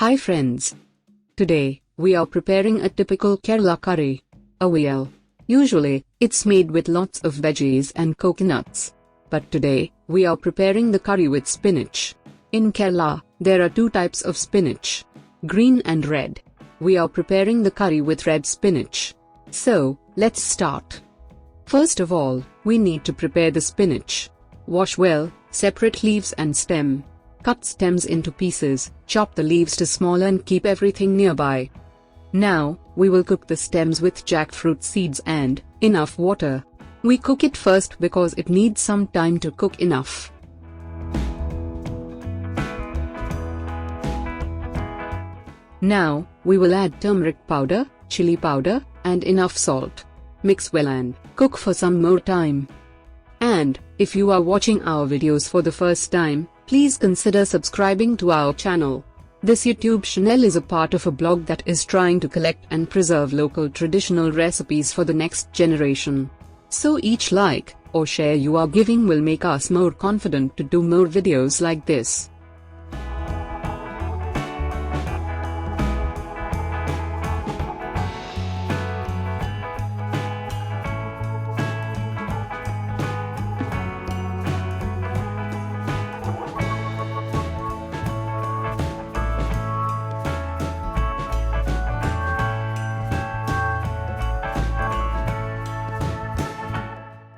Hi friends. Today, we are preparing a typical Kerala curry, Aviyal. Usually, it's made with lots of veggies and coconuts. But today, we are preparing the curry with spinach. In Kerala, there are two types of spinach, green and red. We are preparing the curry with red spinach. So, let's start. First of all, we need to prepare the spinach. Wash well, separate leaves and stem. Cut stems into pieces, chop the leaves to small and keep everything nearby. Now, we will cook the stems with jackfruit seeds and enough water. We cook it first because it needs some time to cook enough. Now, we will add turmeric powder, chili powder, and enough salt. Mix well and cook for some more time. And, if you are watching our videos for the first time, please consider subscribing to our channel. This YouTube channel is a part of a blog that is trying to collect and preserve local traditional recipes for the next generation. So each like or share you are giving will make us more confident to do more videos like this.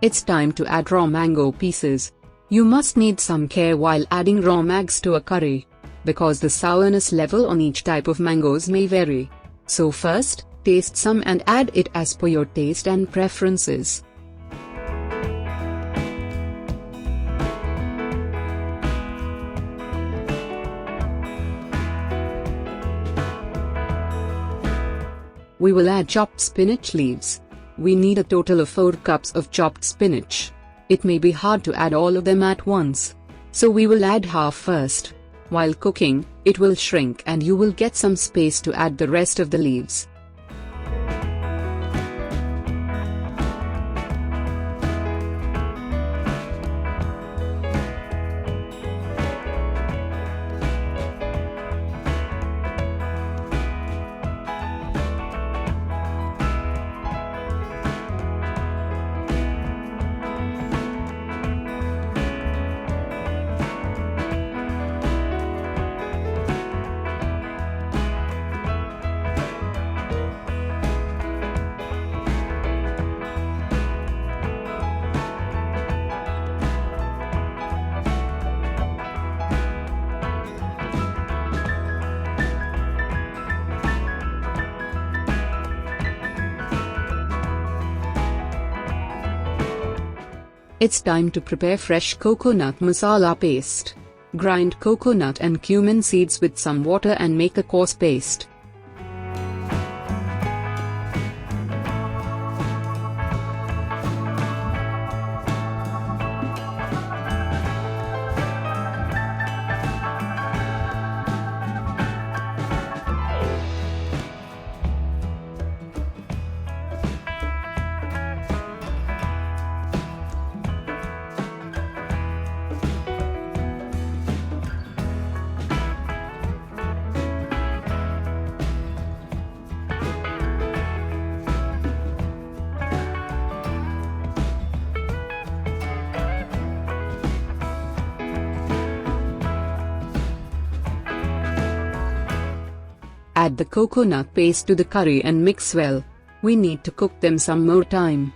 It's time to add raw mango pieces. You must need some care while adding raw mangoes to a curry, because the sourness level on each type of mangoes may vary. So first, taste some and add it as per your taste and preferences. We will add chopped spinach leaves. We need a total of 4 cups of chopped spinach. It may be hard to add all of them at once, so we will add half first. While cooking, it will shrink and you will get some space to add the rest of the leaves. It's time to prepare fresh coconut masala paste. Grind coconut and cumin seeds with some water and make a coarse paste. Add the coconut paste to the curry and mix well. We need to cook them some more time.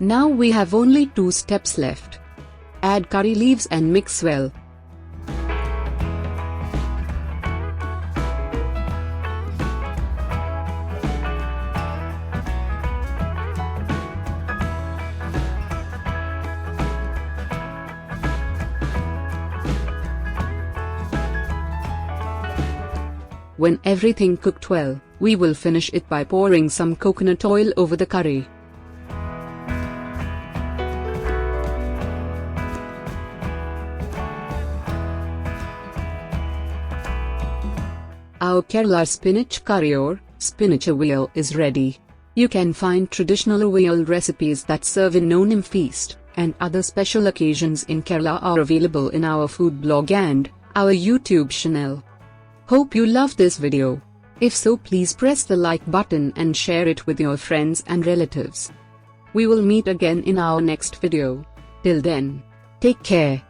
Now we have only 2 steps left. Add curry leaves and mix well. When everything cooked well, we will finish it by pouring some coconut oil over the curry. Our Kerala spinach curry or Spinach Aviyal is ready. You can find traditional Aviyal recipes that serve in Onam feast and other special occasions in Kerala are available in our food blog and our YouTube channel. Hope you love this video. If so, please press the like button and share it with your friends and relatives. We will meet again in our next video. Till then, take care.